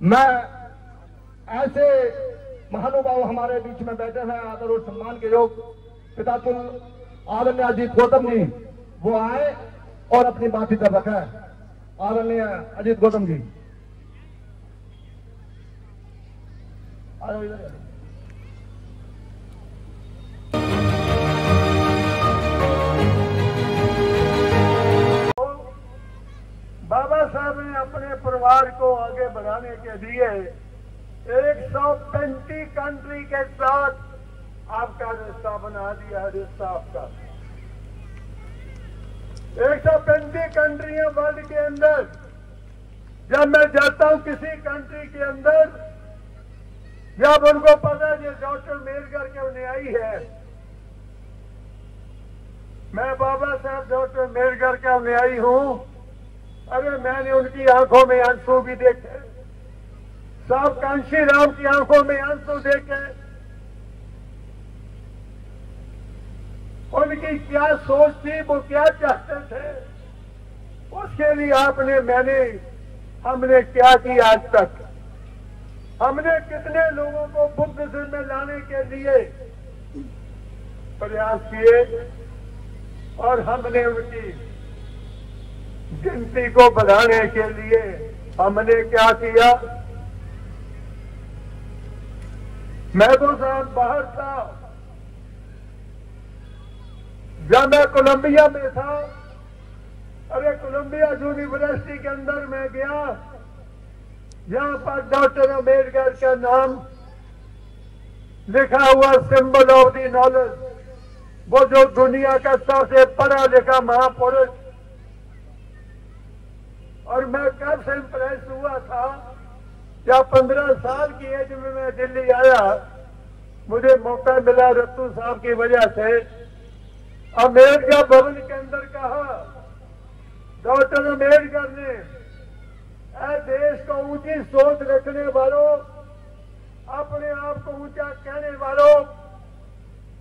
मैं ऐसे महानुभाव हमारे बीच में बैठे हैं, आदर और सम्मान के योग पितातुल आदरणीय अजीत गौतम जी, वो आए और अपनी बात इधर रखा है। आदरणीय अजीत गौतम जी बाबा साहब ने अपने परिवार को आगे बढ़ाने के लिए 135 कंट्री के साथ आपका रिश्ता बना दिया है। रिश्ता आपका 135 कंट्रियां वर्ल्ड के अंदर। जब मैं जाता हूं किसी कंट्री के अंदर, जब उनको पता है डॉक्टर मेरगर के न्यायी है, मैं बाबा साहब डॉक्टर मेरगर का न्यायी हूं, अरे मैंने उनकी आंखों में आंसू भी देखे, साहब कांशी राम की आंखों में आंसू देखे। उनकी क्या सोच थी, वो क्या चाहते थे, उसके लिए हमने क्या किया आज तक? हमने कितने लोगों को बुद्धिज्म में लाने के लिए प्रयास किए और हमने उनकी गिनती को बढ़ाने के लिए हमने क्या किया? मैं तो साहब बाहर था, जब मैं कोलंबिया में था, अरे कोलंबिया यूनिवर्सिटी के अंदर मैं गया, जहां पर डॉक्टर अम्बेडकर का नाम लिखा हुआ, सिंबल ऑफ द नॉलेज, वो जो दुनिया का सबसे पढ़ा लिखा महापुरुष। और मैं कब से इम्प्रेस हुआ था, जब 15 साल की एज में मैं दिल्ली आया, मुझे मौका मिला रत्तू साहब की वजह से। अम्बेडकर भवन के अंदर कहा, डॉक्टर अम्बेडकर ने, देश को ऊंची सोच रखने वालों, अपने आप को ऊंचा कहने वालों,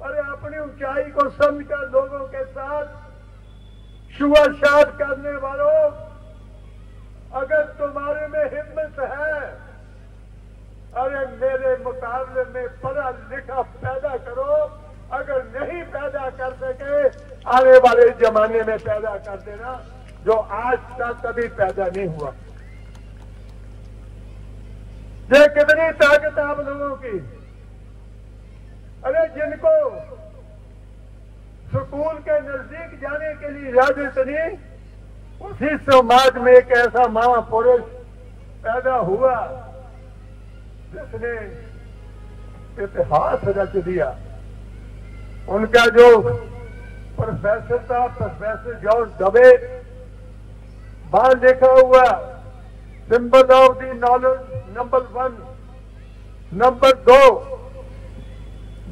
और अपनी ऊंचाई को समझकर लोगों के साथ छुआछूत करने वालों, अगर तुम्हारे में हिम्मत है, अरे मेरे मुकाबले में पढ़ा लिखा पैदा करो। अगर नहीं पैदा कर सके, आने वाले जमाने में पैदा कर देना, जो आज तक कभी पैदा नहीं हुआ। ये कितनी ताकत आप लोगों की। अरे जिनको स्कूल के नजदीक जाने के लिए इजाजत नहीं, उसी समाज में एक ऐसा महापुरुष पैदा हुआ जिसने इतिहास रच दिया। उनका जो प्रोफेसर था, प्रोफेसर जॉर्ज डबे, बाहर लिखा हुआ symbol of the knowledge number 1, number 2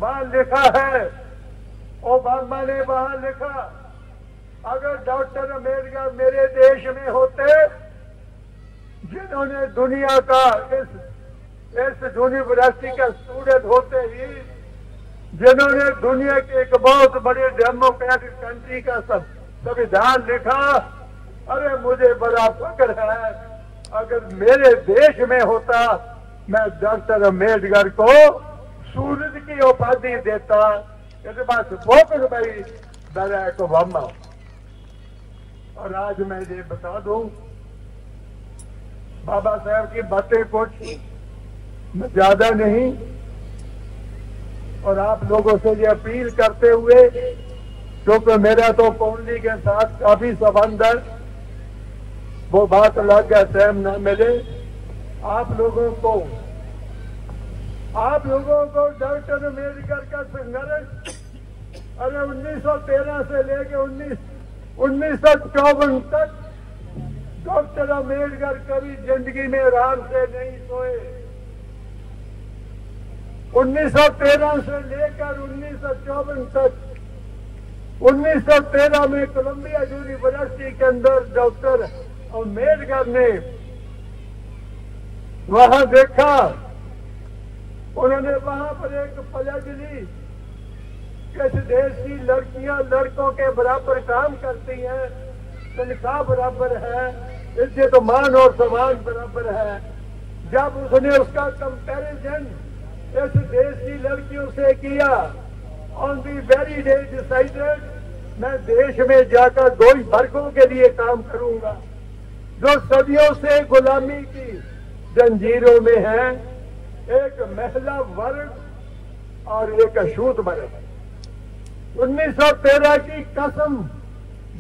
बाहर लिखा है। ओबामा ने वहां लिखा, अगर डॉक्टर अम्बेडकर मेरे देश में होते, जिन्होंने दुनिया का इस यूनिवर्सिटी का स्टूडेंट होते ही, जिन्होंने दुनिया के एक बहुत बड़े डेमोक्रेटिक कंट्री का संविधान लिखा, अरे मुझे बड़ा फक्र है, अगर मेरे देश में होता, मैं डॉक्टर अम्बेडकर को सूरज की उपाधि देता। इसके बाद फोकस भाई बराक ओबामा। और आज मैं ये बता दूं, बाबा साहब की बातें कुछ ज्यादा नहीं, और आप लोगों से ये अपील करते हुए, क्योंकि मेरा तो कुंडली के साथ काफी संबंध है, वो बात अलग है, टाइम न मिले। आप लोगों को डॉक्टर अम्बेडकर का संघर्ष, अरे 1913 से लेके 1954 तक डॉक्टर अम्बेडकर कभी जिंदगी में आराम से नहीं सोए। 1913 से लेकर 1954 तक, 1913 में कोलंबिया यूनिवर्सिटी के अंदर डॉक्टर अम्बेडकर ने वहां देखा, उन्होंने वहां पर एक पलट ली कि इस देश की लड़कियां लड़कों के बराबर काम करती हैं, तनख्वाह बराबर है, इज्जत मान और सम्मान बराबर है। जब उसने उसका कंपैरिजन इस देश की लड़कियों से किया, on the very day decided, मैं देश में जाकर दो ही वर्गों के लिए काम करूंगा जो सदियों से गुलामी की जंजीरों में है, एक महिला वर्ग और एक अछूत वर्ग। 1913 की कसम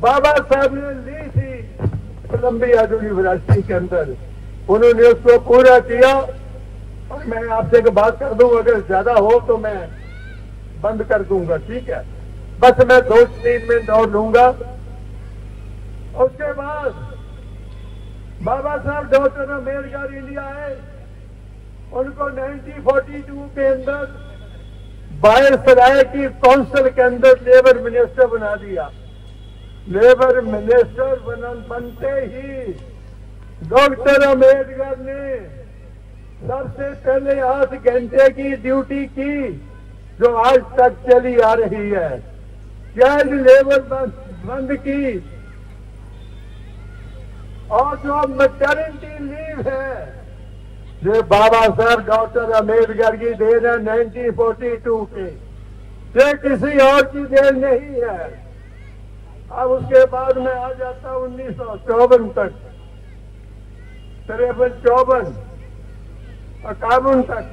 बाबा साहब ने ली थी कोलंबिया यूनिवर्सिटी के अंदर, उन्होंने उसको पूरा किया। और मैं आपसे एक बात कर दूं, अगर ज्यादा हो तो मैं बंद कर दूंगा, ठीक है? बस मैं 2-3 मिनट और लूंगा। उसके बाद बाबा साहब डॉक्टर अम्बेडकर इंडिया आए, उनको 1942 के अंदर वायसराय की काउंसिल के अंदर लेबर मिनिस्टर बना दिया। लेबर मिनिस्टर बनते ही डॉक्टर अम्बेडकर ने सबसे पहले 8 घंटे की ड्यूटी की जो आज तक चली आ रही है, चाइल्ड लेबर बंद की, और जो मैटरनिटी लीव है जो बाबा साहब डॉक्टर अम्बेडकर की देन है 1942 की, ये किसी और की देन नहीं है। अब उसके बाद में आ जाता 1954 तक, 53, 54 तक,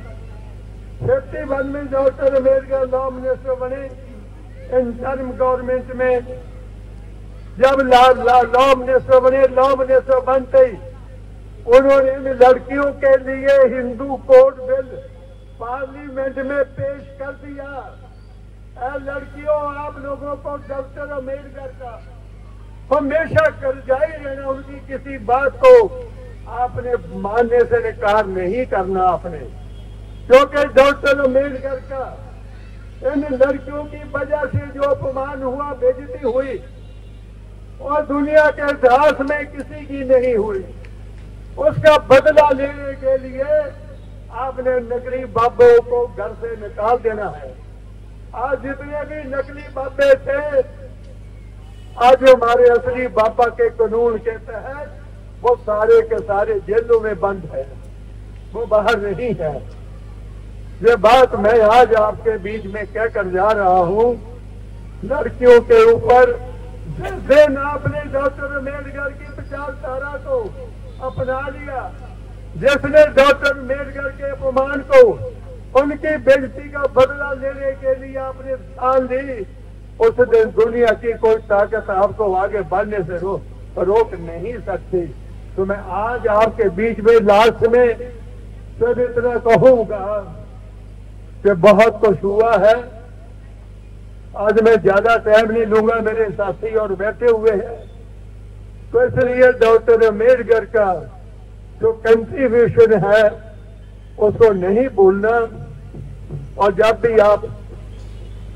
51 में डॉक्टर अम्बेडकर लॉ मिनिस्टर बने इंटर्म गवर्नमेंट में। जब लॉ मिनिस्टर बने, लॉ मिनिस्टर बनते ही उन्होंने इन लड़कियों के लिए हिंदू कोड बिल पार्लियामेंट में पेश कर दिया। लड़कियों, आप लोगों को डॉक्टर अम्बेडकर का हमेशा करजाई रहना, उनकी किसी बात को आपने मानने से इनकार नहीं करना आपने, क्योंकि डॉक्टर अम्बेडकर का इन लड़कियों की वजह से जो अपमान हुआ, बेइज्जती हुई, और दुनिया के इतिहास में किसी की नहीं हुई, उसका बदला लेने के लिए आपने नकली बाबों को घर से निकाल देना है। आज जितने भी नकली बाबे थे, आज हमारे असली बाबा के कानून के तहत वो सारे के सारे जेलों में बंद है, वो बाहर नहीं है। ये बात मैं आज आपके बीच में कह कर जा रहा हूं। लड़कियों के ऊपर जिस दिन आपने डॉक्टर अम्बेडकर की विचारधारा को अपना लिया, जिसने डॉक्टर अम्बेडकर के अपमान को, उनकी बेइज्जती का बदला लेने के लिए आपने ठान ली, उस दिन दुनिया की कोई ताकत आपको आगे बढ़ने से रोक नहीं सकती। तो मैं आज आपके बीच में लास्ट में सिर्फ इतना कहूंगा कि बहुत कुछ हुआ है। आज मैं ज्यादा टाइम नहीं लूंगा, मेरे साथी और बैठे हुए हैं, तो इसलिए डॉक्टर अम्बेडकर का जो कंट्रीब्यूशन है उसको नहीं भूलना। और जब भी आप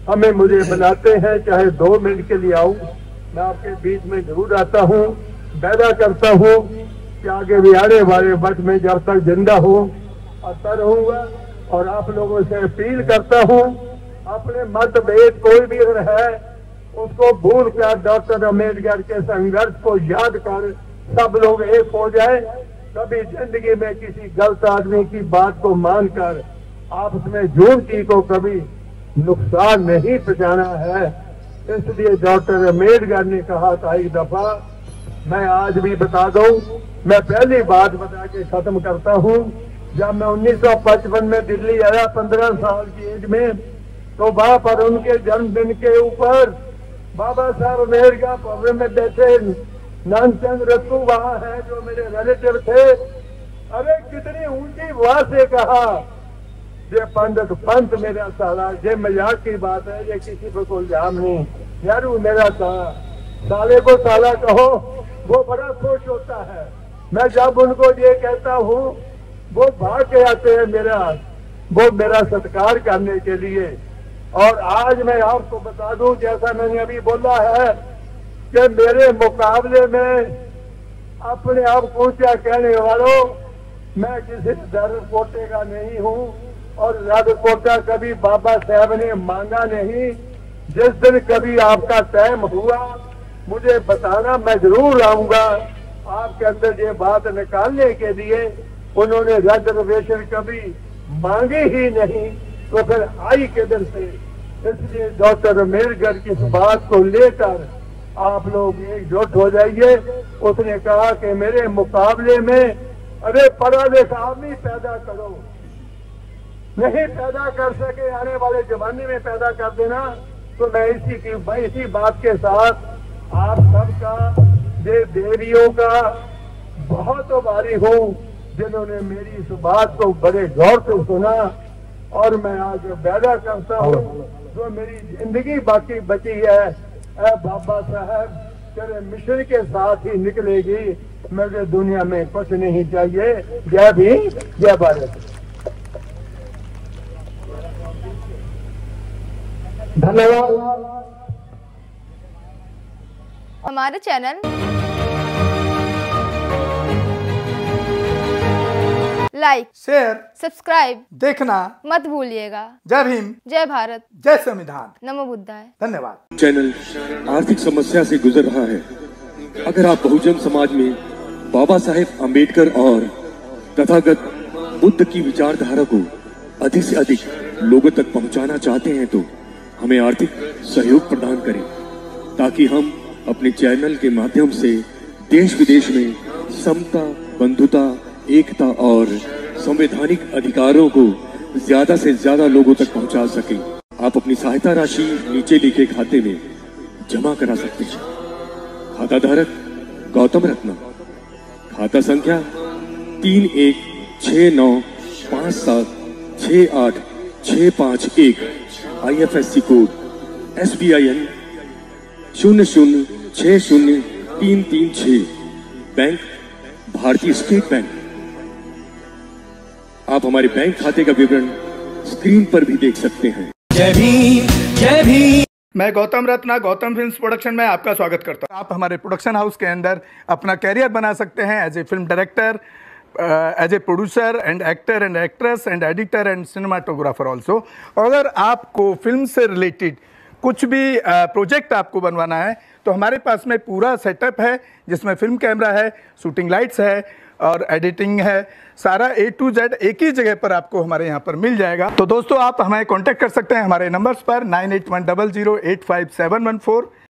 हमें मुझे बुलाते हैं, चाहे 2 मिनट के लिए आऊं, मैं आपके बीच में जरूर आता हूं, वादा करता हूं कि आगे भी आने वाले वक्त में जब तक जिंदा हूं आता रहूंगा। और आप लोगों से अपील करता हूं, अपने मतभेद कोई भी अगर है उसको भूल कर डॉक्टर अम्बेडकर के संघर्ष को याद कर सब लोग एक हो जाए। कभी जिंदगी में किसी गलत आदमी की बात को मानकर आपस में झूठी को कभी नुकसान नहीं पहुंचाना है। इसलिए डॉक्टर अम्बेडकर ने कहा था एक दफा, मैं आज भी बता दूं, मैं पहली बात बता के खत्म करता हूं। जब मैं 1955 में दिल्ली आया 15 साल की एज में, तो वहां पर उनके जन्मदिन के ऊपर बाबा साहब अम्बेडकर भवन में बैठे नानचंद रत्तू वहां है जो मेरे रिलेटिव थे। अरे कितनी ऊंची आवाज से कहा, ये पंडित पंत मेरा साला, ये मजाक की बात है, ये किसी पर कोई इल्जाम नहीं, यार वो मेरा साले को साला कहो, वो बड़ा खुश होता है। मैं जब उनको ये कहता हूँ वो भाग के आते हैं मेरा सत्कार करने के लिए। और आज मैं आपको बता दूं, जैसा मैंने अभी बोला है कि मेरे मुकाबले में अपने आप को ऊंचा कहने वालों, मैं किसी दर कोटे का नहीं हूँ, और रद कोटा कभी बाबा साहब ने मांगा नहीं। जिस दिन कभी आपका टाइम हुआ मुझे बताना, मैं जरूर आऊंगा आपके अंदर ये बात निकालने के लिए उन्होंने रिजर्वेशन कभी मांगी ही नहीं, तो फिर आई किधर से? इसलिए डॉक्टर अम्बेडकर की इस बात को लेकर आप लोग एकजुट हो जाइए। उसने कहा कि मेरे मुकाबले में अरे पढ़ा लिखा आदमी पैदा करो, नहीं पैदा कर सके आने वाले जमाने में पैदा कर देना। तो मैं इसी बात के साथ आप सबका, देवियों का बहुत आभारी हूँ जिन्होंने मेरी इस बात को बड़े गौर से सुना। और मैं आज वादा करता हूँ जो मेरी जिंदगी बाकी बची है बाबा साहब तेरे मिशन के साथ ही निकलेगी। मुझे दुनिया में कुछ नहीं चाहिए। जय भीम, जय भारत। धन्यवाद। हमारे चैनल लाइक, शेयर, सब्सक्राइब देखना मत भूलिएगा। जय भीम, जय भारत, जय संविधान, नमो बुद्धाय। धन्यवाद। चैनल आर्थिक समस्या से गुजर रहा है। अगर आप बहुजन समाज में बाबा साहेब अम्बेडकर और तथागत बुद्ध की विचारधारा को अधिक से अधिक लोगों तक पहुंचाना चाहते हैं तो हमें आर्थिक सहयोग प्रदान करें, ताकि हम अपने चैनल के माध्यम से देश विदेश में समता, बंधुता, एकता और संवैधानिक अधिकारों को ज्यादा से ज्यादा लोगों तक पहुंचा सकें। आप अपनी सहायता राशि नीचे लिखे खाते में जमा करा सकते हैं। खाता धारक गौतम रत्ना, खाता संख्या 3169576865 IFSC कोड SBIN 0060336, बैंक भारतीय स्टेट बैंक। आप हमारे बैंक खाते का विवरण स्क्रीन पर भी देख सकते हैं। जय भीम, जय भीम। मैं गौतम रत्ना गौतम फिल्म्स प्रोडक्शन में आपका स्वागत करता हूं। आप हमारे प्रोडक्शन हाउस के अंदर अपना कैरियर बना सकते हैं as a film director, as a producer and actor and actress and editor and cinematographer also. अगर आपको फिल्म से रिलेटेड कुछ भी प्रोजेक्ट आपको बनवाना है तो हमारे पास में पूरा सेटअप है, जिसमें फिल्म कैमरा है, शूटिंग लाइट्स है और एडिटिंग है। सारा A to Z एक ही जगह पर आपको हमारे यहाँ पर मिल जाएगा। तो दोस्तों आप हमें कांटेक्ट कर सकते हैं हमारे नंबर्स पर 9810085714।